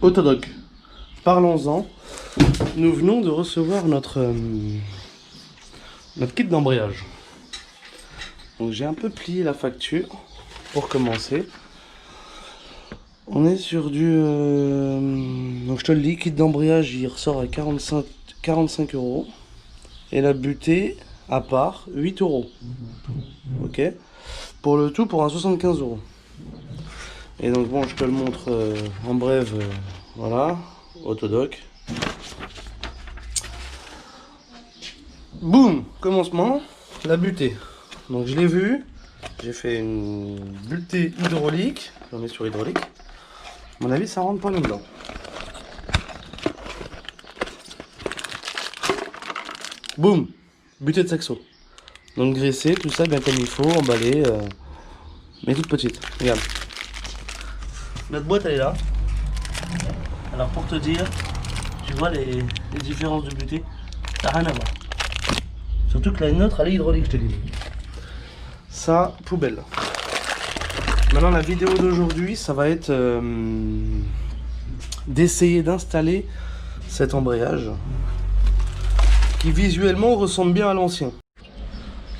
Autodoc. Parlons-en. Nous venons de recevoir notre kit d'embrayage. Donc j'ai un peu plié la facture pour commencer. On est sur du... donc je te le dis, kit d'embrayage il ressort à 45 €. Et la butée à part 8 €. Ok. Pour le tout pour un 75 €. Et donc bon, je te le montre en bref. Voilà, Autodoc. Boum, commencement, la butée. Donc je l'ai vu, j'ai fait une butée hydraulique. On est sur hydraulique. À mon avis, ça rentre pas là-dedans. Boum, butée de saxo. Donc graissé, tout ça bien comme il faut, emballé, mais toute petite. Regarde. Notre boîte elle est là. Alors pour te dire, tu vois les différences de butée, ça n'a rien à voir. Surtout que la nôtre elle est hydraulique, je te dis. Ça, poubelle. Maintenant la vidéo d'aujourd'hui, ça va être d'essayer d'installer cet embrayage qui visuellement ressemble bien à l'ancien.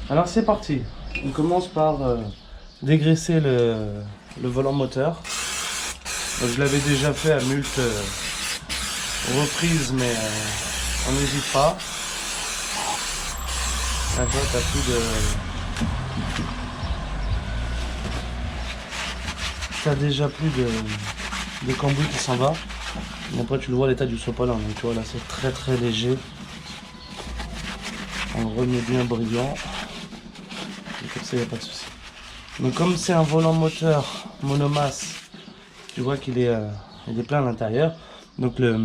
Alors c'est parti. On commence par dégraisser le volant moteur. Donc, je l'avais déjà fait à multes reprises, mais on n'hésite pas. Là, toi, t'as plus de... T'as déjà plus de cambouis qui s'en va. Et après, tu le vois l'état du sopalin. Donc, tu vois, là, c'est très très léger. On le remet bien brillant. Et comme ça, il n'y a pas de souci. Donc, comme c'est un volant moteur monomasse, tu vois qu'il est, il est plein à l'intérieur. Donc, le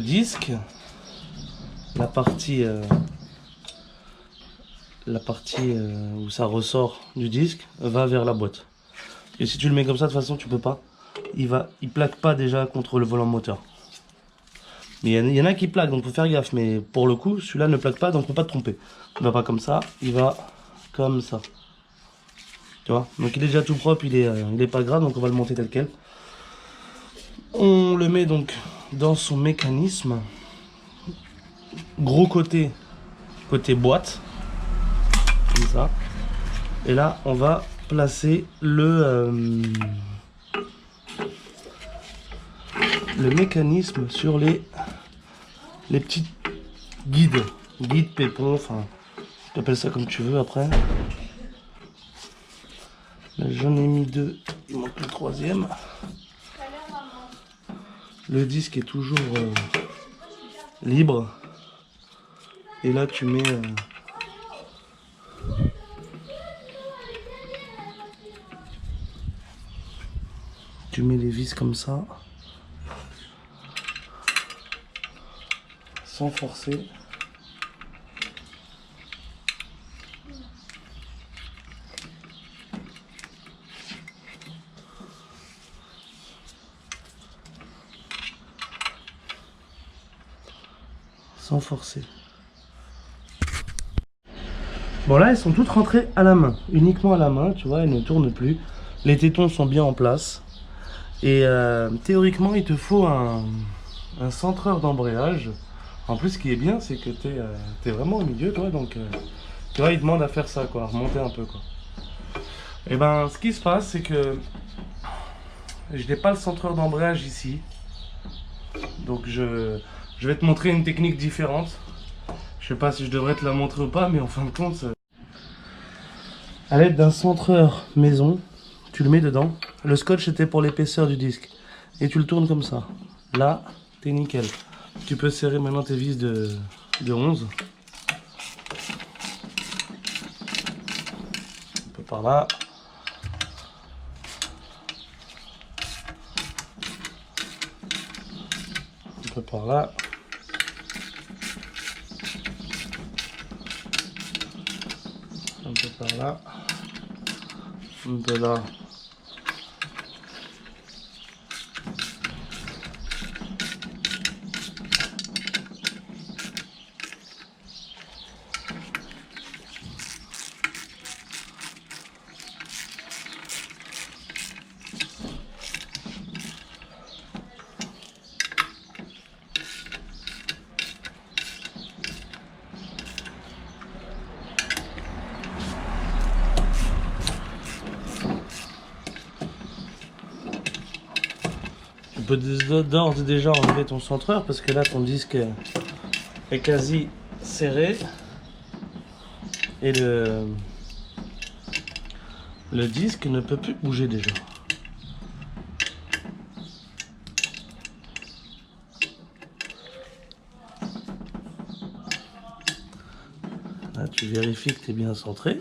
disque, la partie où ça ressort du disque va vers la boîte. Et si tu le mets comme ça, de toute façon, tu peux pas. Il plaque pas déjà contre le volant moteur. Mais il y en a qui plaquent, donc faut faire gaffe. Mais pour le coup, celui-là ne plaque pas, donc faut pas te tromper. Il va pas comme ça, il va comme ça. Tu vois? Donc il est déjà tout propre, il est pas grave, donc on va le monter tel quel. On le met donc dans son mécanisme. Gros côté boîte. Comme ça. Et là, on va placer le mécanisme sur les petits guides, pépons, enfin, tu appelles ça comme tu veux après. Là, j'en ai mis deux, il manque le troisième. Le disque est toujours libre. Et là, tu mets les vis comme ça, sans forcer. Sans forcer. Bon là, elles sont toutes rentrées à la main, uniquement à la main, tu vois, elles ne tournent plus. Les tétons sont bien en place. Et théoriquement, il te faut un centreur d'embrayage. En plus, ce qui est bien, c'est que tu es vraiment au milieu, toi, donc tu vois, il demande à faire ça, quoi, à remonter un peu, quoi. Et ben, ce qui se passe, c'est que je n'ai pas le centreur d'embrayage ici. Donc je vais te montrer une technique différente. Je sais pas si je devrais te la montrer ou pas, mais en fin de compte, à l'aide d'un centreur maison, tu le mets dedans. Le scotch était pour l'épaisseur du disque. Et tu le tournes comme ça. Là, t'es nickel. Tu peux serrer maintenant tes vis de 11. Un peu par là. Un peu par là. Un peu par là. Un peu là. peux d'ores et déjà enlever ton centreur parce que là ton disque est quasi serré et le disque ne peut plus bouger déjà. Là, tu vérifies que tu es bien centré.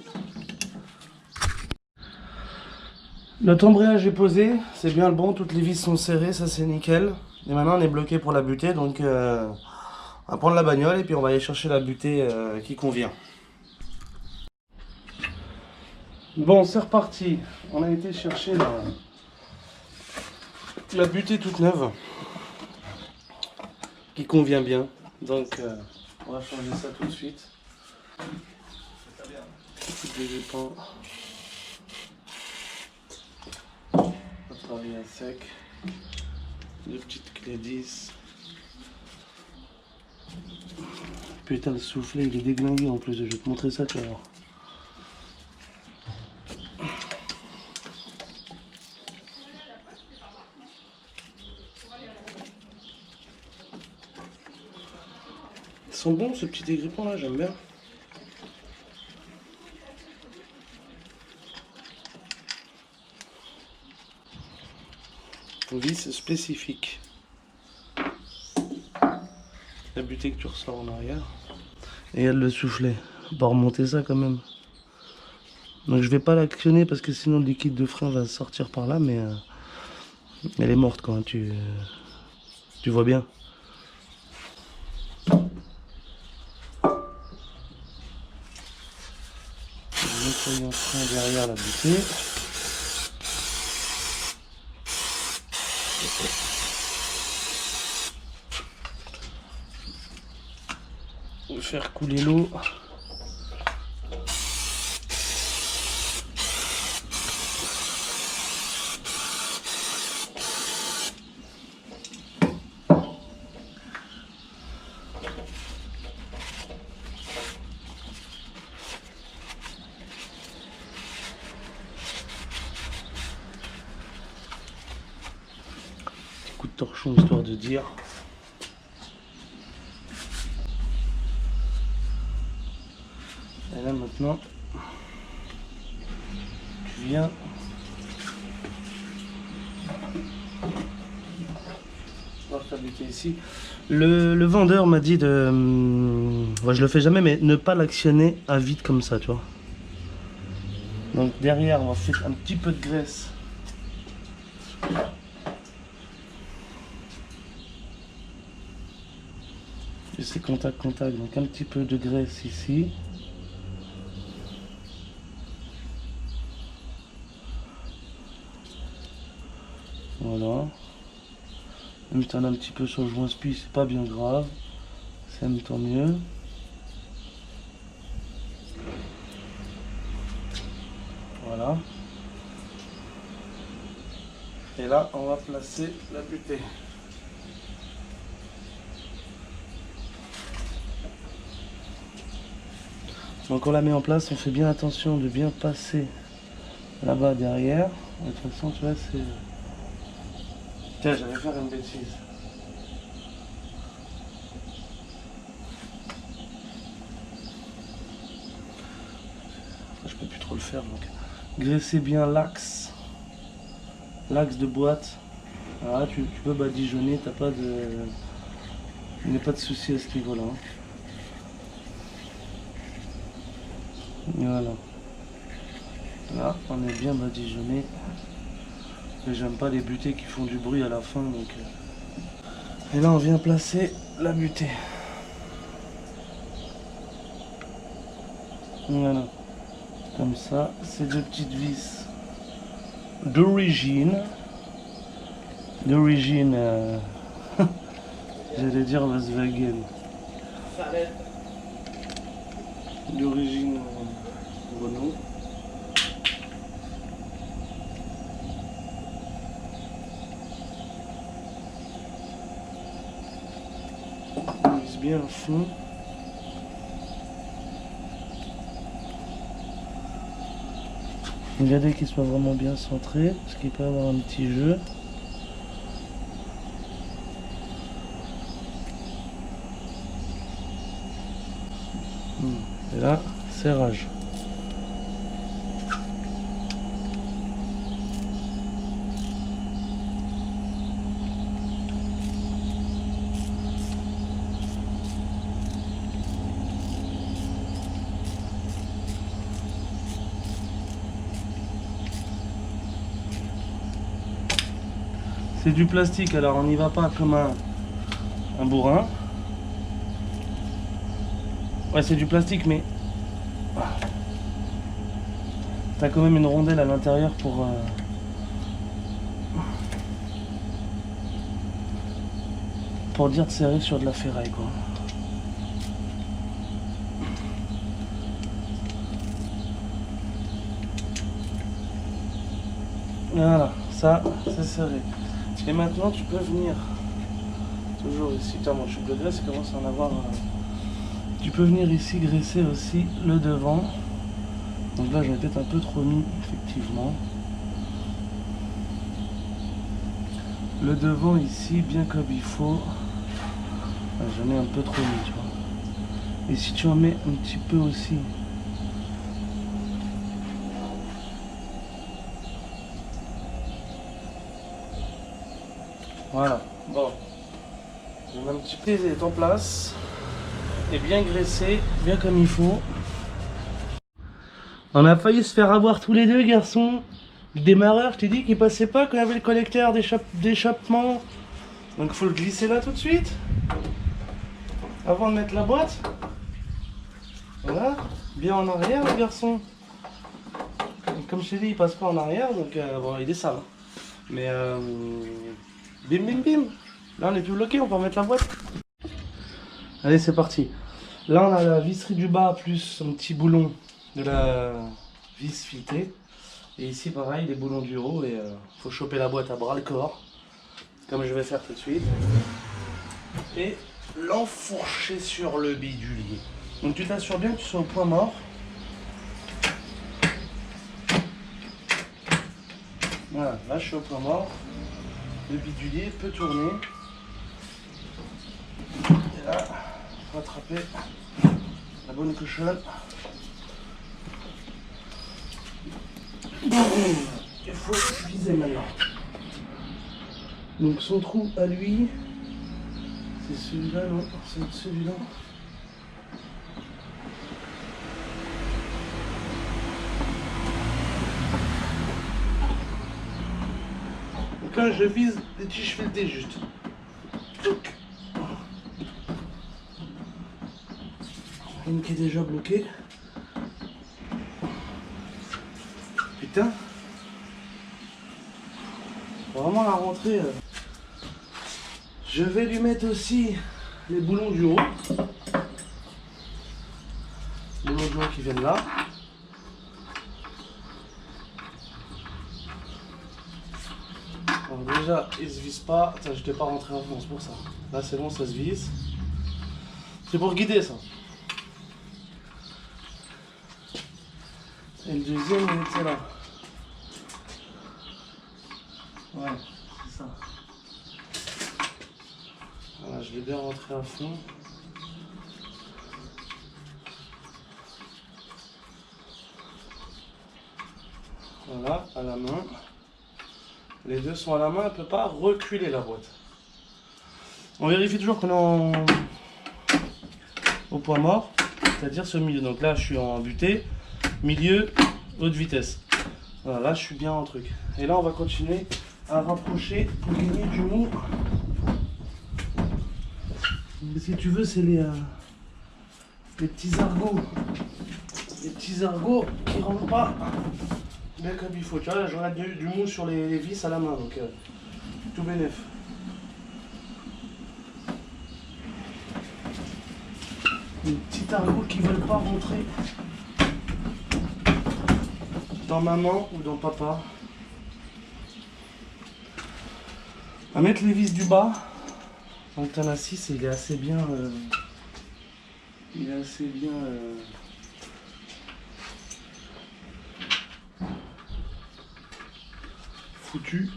Notre embrayage est posé, c'est bien le bon, toutes les vis sont serrées, ça c'est nickel. Et maintenant on est bloqué pour la butée, donc on va prendre la bagnole et puis on va aller chercher la butée qui convient. Bon, c'est reparti. On a été chercher la butée toute neuve qui convient bien. Donc on va changer ça tout de suite. On va travailler à sec. Deux petites clés 10. Putain, le soufflet il est déglingué en plus. Je vais te montrer ça, tu vas voir. Ils sont bons ce petit dégrippant là, j'aime bien. Vis spécifique. La butée que tu ressors en arrière. Et il y a le soufflet. On va remonter ça quand même. Donc je vais pas l'actionner parce que sinon le liquide de frein va sortir par là, mais elle est morte quand tu vois bien. Nettoyons le frein derrière la butée. Faire couler l'eau. Petit coup de torchon histoire de dire. Et là maintenant, tu viens voir ta butée ici. Le vendeur m'a dit de, moi je le fais jamais, mais ne pas l'actionner à vide comme ça, tu vois. Donc derrière, on va faire un petit peu de graisse. Et c'est contact, donc un petit peu de graisse ici. Voilà. Même si t'en as un petit peu sur le joint spi, c'est pas bien grave. Ça me tant mieux. Voilà. Et là, on va placer la butée. Donc on la met en place, on fait bien attention de bien passer là-bas derrière. De toute façon, tu vois, c'est... Tiens, j'allais faire une bêtise. Je peux plus trop le faire, donc graissez bien l'axe de boîte. Voilà, tu peux badigeonner, t'as pas de... Il n'y a pas de souci à ce niveau-là. Voilà. Là, on est bien badigeonné. Mais j'aime pas les butées qui font du bruit à la fin, donc... Et là, on vient placer la butée. Voilà. Comme ça, ces deux petites vis d'origine. J'allais dire Volkswagen. D'origine Renault. On mise bien à fond. Regardez qu'il soit vraiment bien centré, parce qu'il peut y avoir un petit jeu. serrage. C'est du plastique, alors on n'y va pas comme un bourrin. Ouais, c'est du plastique, mais t'as quand même une rondelle à l'intérieur pour dire de serrer sur de la ferraille, quoi. Voilà, ça c'est serré. Et maintenant tu peux venir toujours ici. Tiens, mon tube de graisse commence à en avoir. Tu peux venir ici graisser aussi le devant. Donc là j'en ai peut-être un peu trop mis, effectivement. Le devant ici, bien comme il faut. J'en ai un peu trop mis, tu vois. Et si tu en mets un petit peu aussi. Voilà, bon. On a un petit peu est en place. Et bien graissé, bien comme il faut. On a failli se faire avoir tous les deux, garçons. Le démarreur, je t'ai dit qu'il passait pas quand il y avait le collecteur d'échappement. Donc il faut le glisser là tout de suite. Avant de mettre la boîte. Voilà. Bien en arrière, le garçon. Et comme je t'ai dit, il passe pas en arrière, donc bon, il est sale. Mais bim bim bim. Là on est plus bloqué, on peut remettre la boîte. Allez, c'est parti. Là on a la visserie du bas plus un petit boulon de la vis filetée. Et ici pareil, les boulons du haut, et faut choper la boîte à bras le corps, comme je vais faire tout de suite. Et l'enfourcher sur le bidulier. Donc tu t'assures bien que tu sois au point mort. Voilà, là je suis au point mort. Le bidulier peut tourner. Et là, faut attraper la bonne cochonne. Il faut viser maintenant. Donc son trou à lui, c'est celui-là, non? C'est celui-là. Donc là je vise les tiges filetées juste. Donc, une qui est déjà bloquée. Putain. Vraiment la rentrée. Je vais lui mettre aussi les boulons du haut. Les boulons du haut qui viennent là. Alors déjà, ils se visent pas. Attends, je t'ai pas rentré à fond, c'est pour ça. Là c'est bon, ça se vise. C'est pour guider ça. Et le deuxième, il était là. Ouais, c'est ça. Voilà, je l'ai bien rentré à fond. Voilà, à la main. Les deux sont à la main, elle ne peut pas reculer la boîte. On vérifie toujours qu'on est au point mort, c'est-à-dire ce milieu. Donc là, je suis en butée, milieu, haute vitesse. Voilà, là, je suis bien en truc. Et là, on va continuer à rapprocher pour gagner du mou. Si tu veux, c'est les petits argots. Les petits argots qui rentrent pas bien comme il faut. Tu vois, là, j'aurais du mou sur les vis à la main, donc tout bénef. Les petits argots qui veulent pas rentrer dans maman ou dans papa. On va mettre les vis du bas. Donc t'en as 6 et il est assez bien. Il est assez bien. Foutu.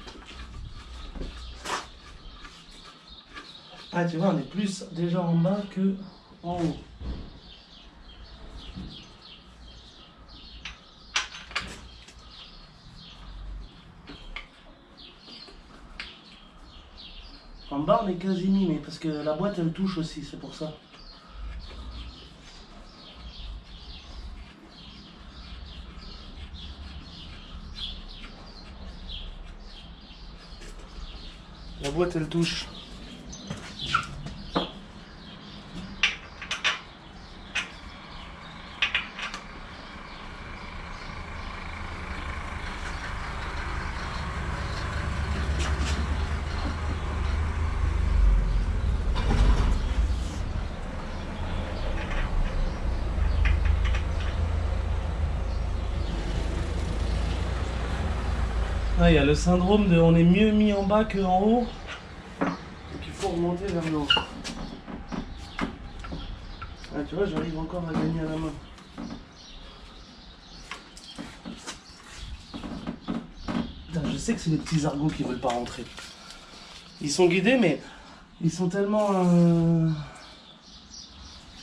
Ah, tu vois, on est plus déjà en bas que en haut. En bas, on est quasi mis, mais parce que la boîte, elle touche aussi, c'est pour ça. La boîte, elle touche. Ah, il y a le syndrome de on est mieux mis en bas qu'en haut. Donc il faut remonter vers le haut. Ah, tu vois, j'arrive encore à gagner à la main. Putain, je sais que c'est les petits argots qui veulent pas rentrer. Ils sont guidés, mais ils sont tellement...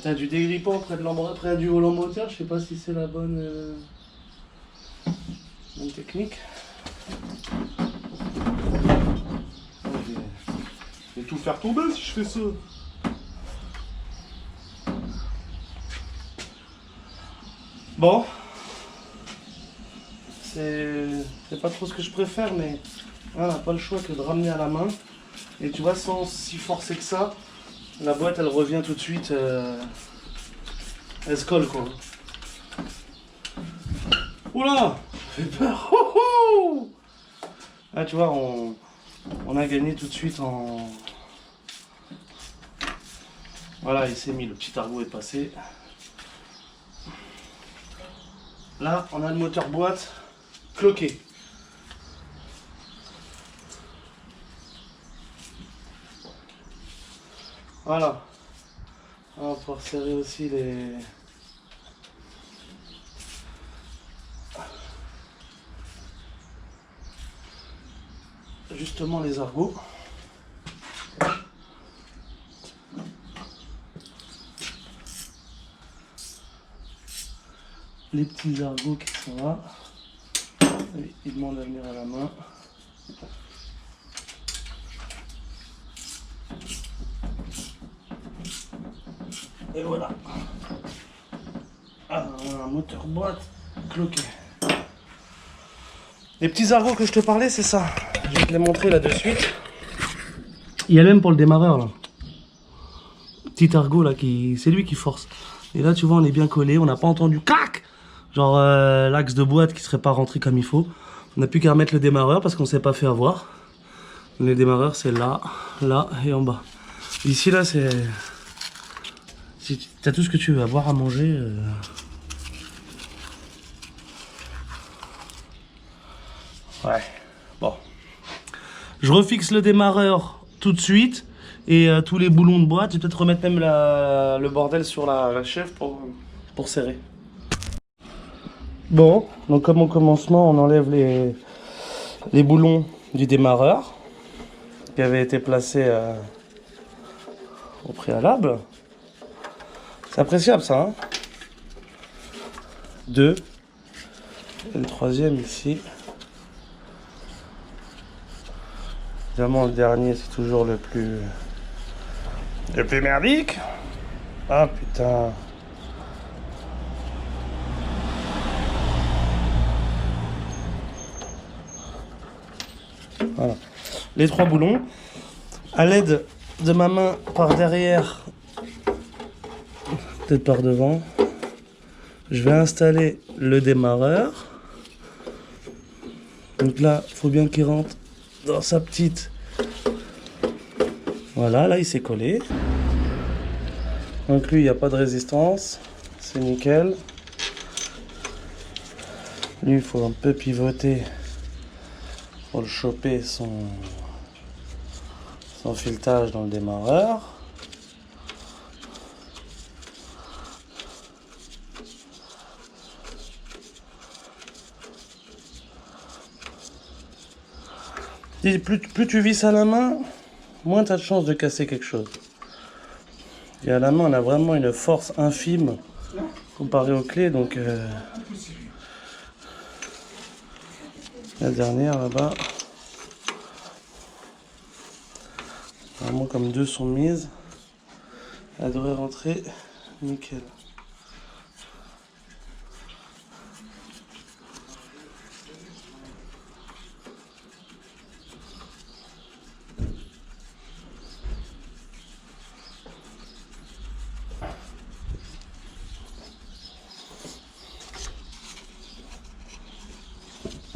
T'as du dégrippant près du volant moteur, je sais pas si c'est la bonne technique. Je vais tout faire tomber si je fais ça. Bon. C'est pas trop ce que je préfère, mais on n'a pas le choix que de ramener à la main. Et tu vois, sans si forcer que ça, la boîte elle revient tout de suite. Elle se colle quoi. Oula! Ça fait peur! Là tu vois, on a gagné tout de suite en... Voilà, il s'est mis, le petit argot est passé. Là, on a le moteur boîte cloqué. Voilà. On va pouvoir serrer aussi les... Justement les argots. Les petits argots qui sont là. Ils demandent à venir à la main. Et voilà. Ah, un moteur boîte cloqué. Les petits argots que je te parlais, c'est ça. Je vais te les montrer là de suite. Il y a même pour le démarreur là. Petit argot là, c'est lui qui force. Et là tu vois, on est bien collé, on n'a pas entendu clac. Genre l'axe de boîte qui serait pas rentré comme il faut. On n'a plus qu'à remettre le démarreur parce qu'on s'est pas fait avoir. Le démarreur c'est là, là et en bas. Ici là c'est... Si tu as tout ce que tu veux, à boire, à manger. Ouais, bon. Je refixe le démarreur tout de suite. Et tous les boulons de boîte. Je vais peut-être remettre même le bordel sur la chèvre pour serrer. Bon, donc comme au commencement, on enlève les boulons du démarreur qui avaient été placés au préalable. C'est appréciable ça, hein. 2. Et le troisième ici. Évidemment, le dernier, c'est toujours le plus merdique. Ah putain. Voilà. Les 3 boulons. À l'aide de ma main par derrière, peut-être par devant, je vais installer le démarreur. Donc là, il faut bien qu'il rentre dans sa petite... Voilà, là il s'est collé. Donc lui, il n'y a pas de résistance. C'est nickel. Lui, il faut un peu pivoter pour le choper son filetage dans le démarreur. Et plus tu visses à la main, moins tu as de chances de casser quelque chose. Et à la main, on a vraiment une force infime comparée aux clés. Donc la dernière là-bas. Vraiment comme deux sont mises, elle devrait rentrer nickel.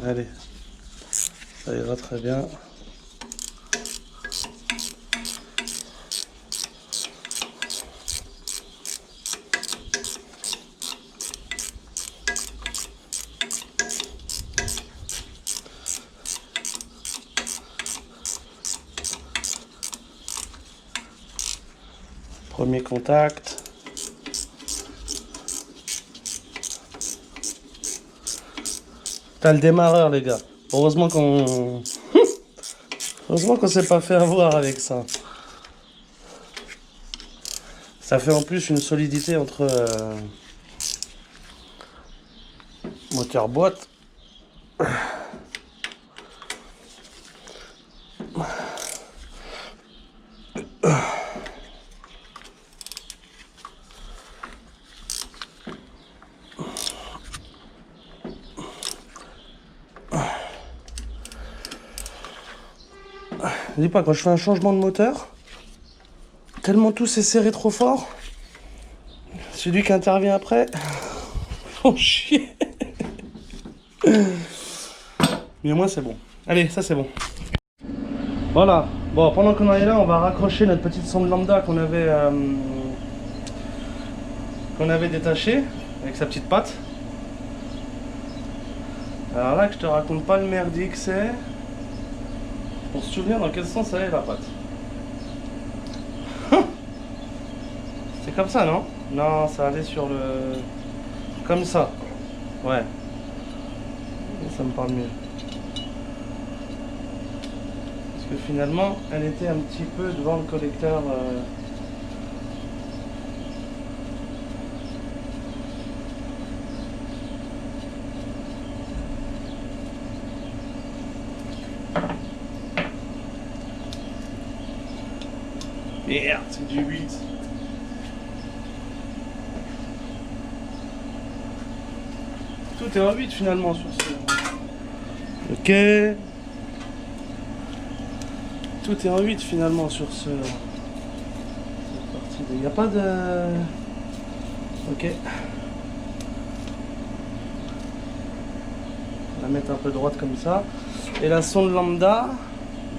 Allez, ça ira très bien. Premier contact. T'as le démarreur, les gars. Heureusement qu'on s'est pas fait avoir avec ça. Ça fait en plus une solidité entre moteur boîte. Je dis pas, quand je fais un changement de moteur, tellement tout s'est serré trop fort, celui qui intervient après, oh chier. Mais au moins c'est bon. Allez, ça c'est bon. Voilà. Bon, pendant qu'on est là, on va raccrocher notre petite sonde lambda qu'on avait détachée avec sa petite patte. Alors là, que je te raconte pas le merdier que c'est. Pour se souvenir dans quel sens allait la patte. C'est comme ça, non? Non, ça allait sur le... Comme ça. Ouais. Ça me parle mieux. Parce que finalement, elle était un petit peu devant le collecteur... Merde, c'est du 8. Tout est en 8 finalement sur ce... Ok. Tout est en 8 finalement sur ce... cette partie. Il n'y a pas de... Ok. On va la mettre un peu droite comme ça. Et la sonde lambda,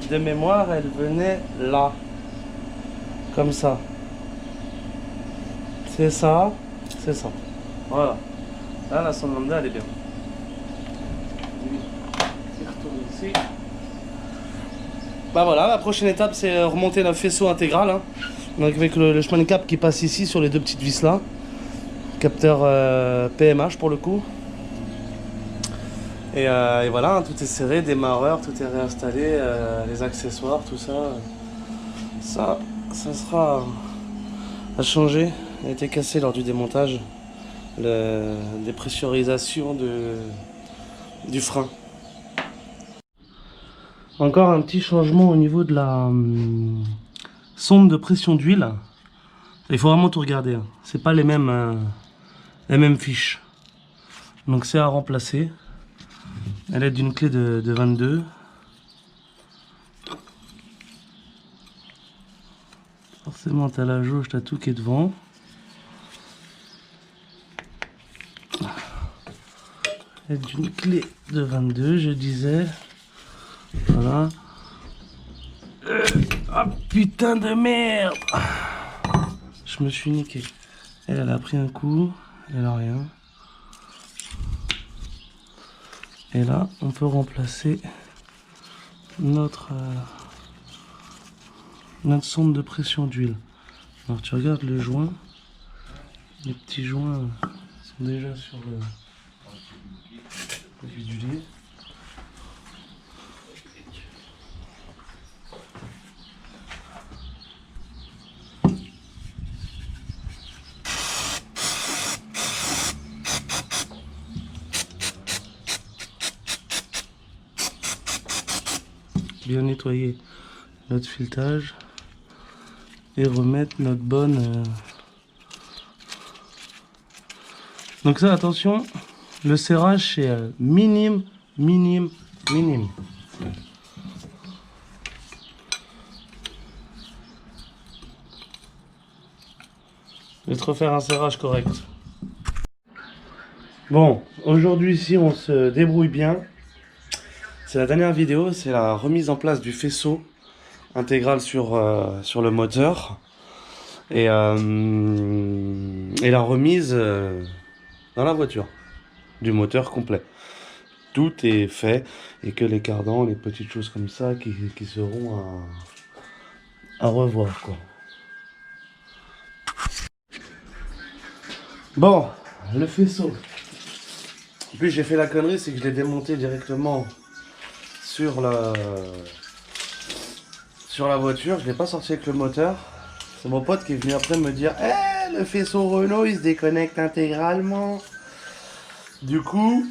de mémoire, elle venait là. Comme ça. C'est ça. C'est ça. Voilà. Là, la sonde lambda, elle est bien. Je retourne ici. Bah voilà, la prochaine étape, c'est remonter notre faisceau intégral. Hein. Donc avec le chemin de cap qui passe ici sur les deux petites vis là. Capteur PMH pour le coup. Et voilà, hein, tout est serré, démarreur, tout est réinstallé, les accessoires, tout ça. Ça sera à changer. Il a été cassé lors du démontage. Dépressurisation du frein. Encore un petit changement au niveau de la sonde de pression d'huile. Il faut vraiment tout regarder. Hein. C'est pas les mêmes fiches. Donc c'est à remplacer. Elle est d'une clé de 22. Forcément, tu as la jauge, tu as tout qui est devant. Elle est d'une clé de 22, je disais. Voilà. Ah putain de merde! Je me suis niqué. Elle a pris un coup. Elle a rien. Et là, on peut remplacer notre sonde de pression d'huile. Alors tu regardes le joint. Les petits joints sont déjà sur le visulier. Bien nettoyer notre filetage. et remettre notre bonne... Donc ça, attention, le serrage c'est minime, minime, minime. Je vais te refaire un serrage correct. Bon, aujourd'hui ici on se débrouille bien. C'est la dernière vidéo, c'est la remise en place du faisceau intégral sur le moteur. Et la remise dans la voiture du moteur complet. Tout est fait et que les cardans, les petites choses comme ça qui seront à revoir quoi. Bon, le faisceau. En plus j'ai fait la connerie, c'est que je l'ai démonté directement sur la voiture. Je l'ai pas sorti avec le moteur. C'est mon pote qui est venu après me dire « le faisceau Renault il se déconnecte intégralement ». Du coup,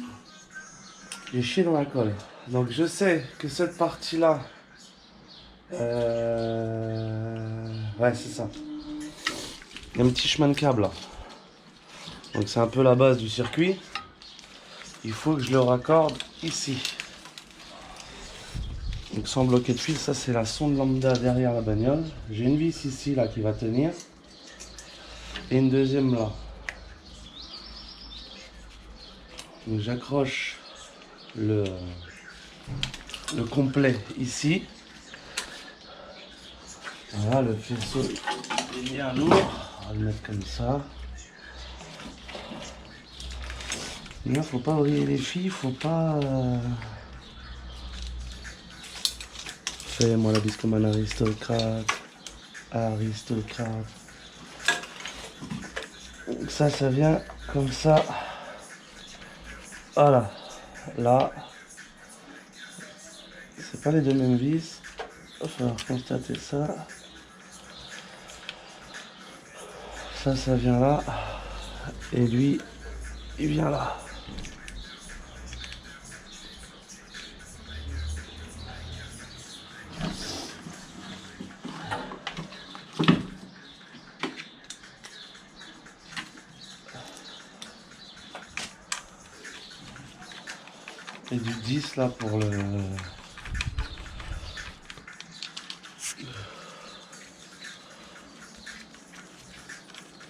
j'ai chié dans la colle. Donc je sais que cette partie-là... ouais, c'est ça. Il y a un petit chemin de câble là. Donc c'est un peu la base du circuit. Il faut que je le raccorde ici. Donc sans bloquer de fil, ça c'est la sonde lambda derrière la bagnole. J'ai une vis ici là qui va tenir. Et une deuxième là. Donc j'accroche le complet ici. Voilà, le faisceau est bien lourd. On va le mettre comme ça. Il faut pas vriller les filles, faut pas... Fais-moi la bise comme un aristocrate. Aristocrate. Donc ça vient comme ça. Voilà. Là. C'est pas les deux mêmes vis. Il va falloir constater ça. Ça vient là. Et lui, il vient là. Et du 10 là pour le...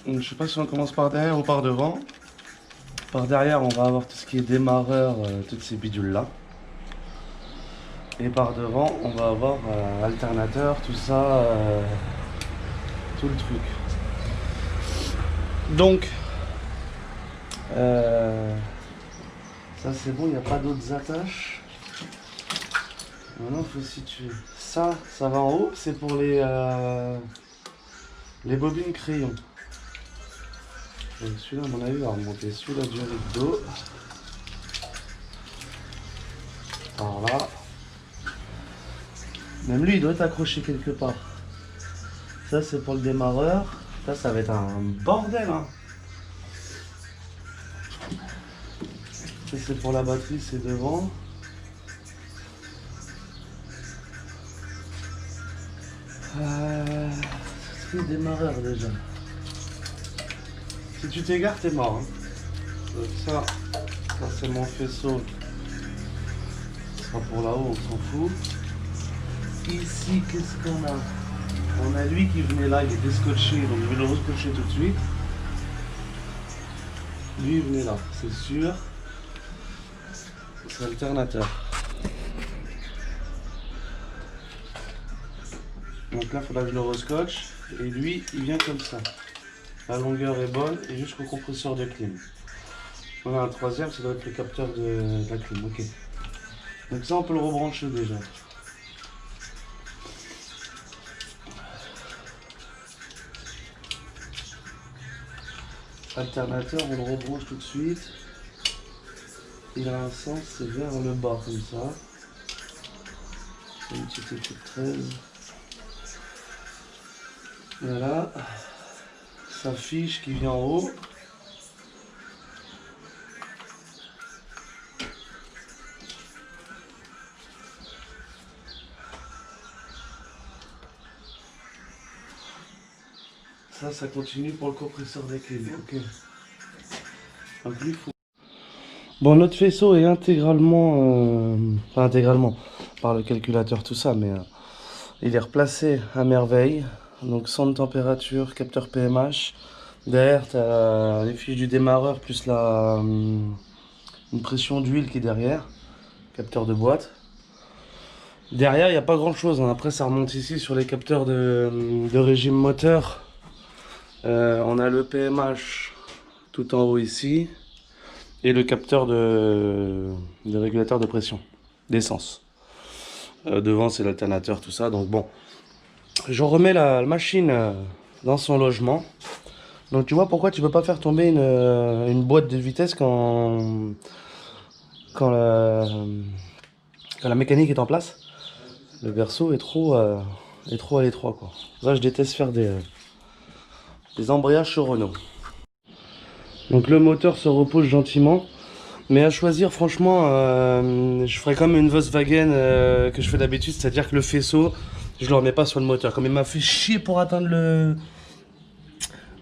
Je sais pas si on commence par derrière ou par devant. Par derrière on va avoir tout ce qui est démarreur, toutes ces bidules là. Et par devant on va avoir alternateur, tout ça, tout le truc. Donc, ça c'est bon, il n'y a pas d'autres attaches. Maintenant il faut situer. Ça va en haut, c'est pour les bobines crayons. Celui-là, à mon avis, va remonter. Celui-là du rideau. Par là. Même lui, il doit être accroché quelque part. Ça, c'est pour le démarreur. Ça va être un bordel. Hein. Ça, c'est pour la batterie, c'est devant. C'est le démarreur déjà. Si tu t'égares, t'es mort. Hein. Donc ça c'est mon faisceau. Ce sera pour là-haut, on s'en fout. Ici, qu'est-ce qu'on a? On a lui qui venait là, il était scotché, donc je vais le rescotcher tout de suite. Lui, il venait là, c'est sûr. C'est alternateur. Donc là, il faudra que je le rescotche. Et lui, il vient comme ça. La longueur est bonne et jusqu'au compresseur de clim. On a un troisième, ça doit être le capteur de la clim. Ok. Donc ça, on peut le rebrancher déjà. Alternateur, on le rebranche tout de suite. Il a un sens, c'est vers le bas comme ça. C'est une petite écoute 13. Voilà. Sa fiche qui vient en haut. Ça continue pour le compresseur des clés. Ok. Un plus fou. Bon, notre faisceau est intégralement, pas intégralement, par le calculateur, tout ça, mais il est replacé à merveille. Donc, sonde température, capteur PMH. Derrière, tu as les fiches du démarreur plus une pression d'huile qui est derrière. Capteur de boîte. Derrière, il n'y a pas grand chose. Après, ça remonte ici sur les capteurs de régime moteur. On a le PMH tout en haut ici. Et le capteur de régulateur de pression, d'essence. Devant, c'est l'alternateur, tout ça. Donc bon, je remets la machine dans son logement. Donc tu vois pourquoi tu peux pas faire tomber une boîte de vitesse quand la mécanique est en place. Le berceau est trop à l'étroit, quoi. Là, je déteste faire des embrayages sur Renault. Donc le moteur se repose gentiment. Mais à choisir, franchement, je ferais comme une Volkswagen que je fais d'habitude. C'est-à-dire que le faisceau, je le remets pas sur le moteur. Comme il m'a fait chier pour atteindre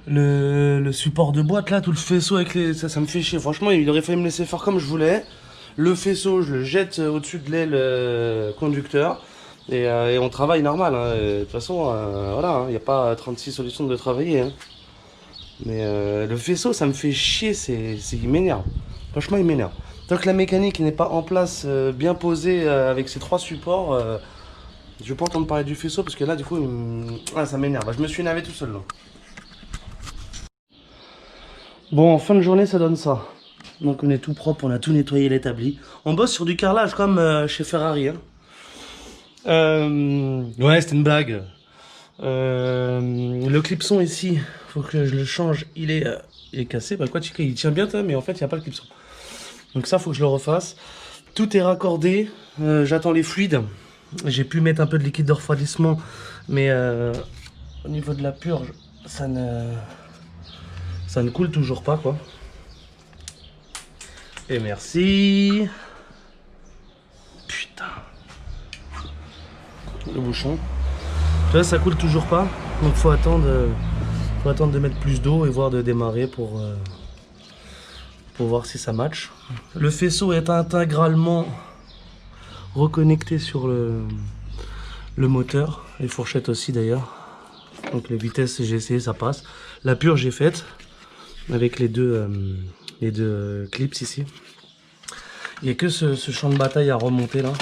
le support de boîte, là, tout le faisceau avec ça me fait chier. Franchement, il aurait fallu me laisser faire comme je voulais. Le faisceau, je le jette au-dessus de l'aile conducteur. Et on travaille normal. Hein. De toute façon, voilà, il n'y a pas 36 solutions de travailler. Hein. Mais le faisceau, ça me fait chier, il m'énerve. Franchement, il m'énerve. Tant que la mécanique n'est pas en place, bien posée, avec ces 3 supports, je vais pas entendre parler du faisceau parce que là, du coup, ça m'énerve. Je me suis énervé tout seul là. Bon, en fin de journée, ça donne ça. Donc, on est tout propre, on a tout nettoyé l'établi. On bosse sur du carrelage comme chez Ferrari. Hein. Ouais, c'était une blague. Le clipson ici, faut que je le change. Il est cassé. Bah quoi, il tient bien, mais en fait, il n'y a pas le clipson. Donc ça, faut que je le refasse. Tout est raccordé. J'attends les fluides. J'ai pu mettre un peu de liquide de refroidissement, mais au niveau de la purge, ça ne coule toujours pas, quoi. Et merci. Putain. Le bouchon. Tu vois, ça coule toujours pas. Donc faut attendre de mettre plus d'eau et voir de démarrer pour voir si ça match. Le faisceau est intégralement reconnecté sur le moteur. Les fourchettes aussi d'ailleurs. Donc les vitesses, j'ai essayé, ça passe. La purge est faite avec les deux clips ici. Il n'y a que ce champ de bataille à remonter là.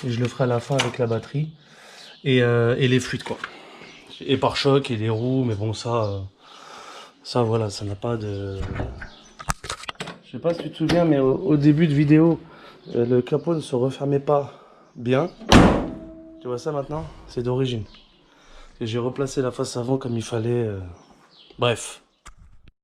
Et je le ferai à la fin avec la batterie. Et les fluides, quoi. Et pare-choc et les roues, mais bon, ça voilà, ça n'a pas de... Je sais pas si tu te souviens, mais au début de vidéo, le capot ne se refermait pas bien. Tu vois ça maintenant? C'est d'origine. J'ai replacé la face avant comme il fallait. Bref.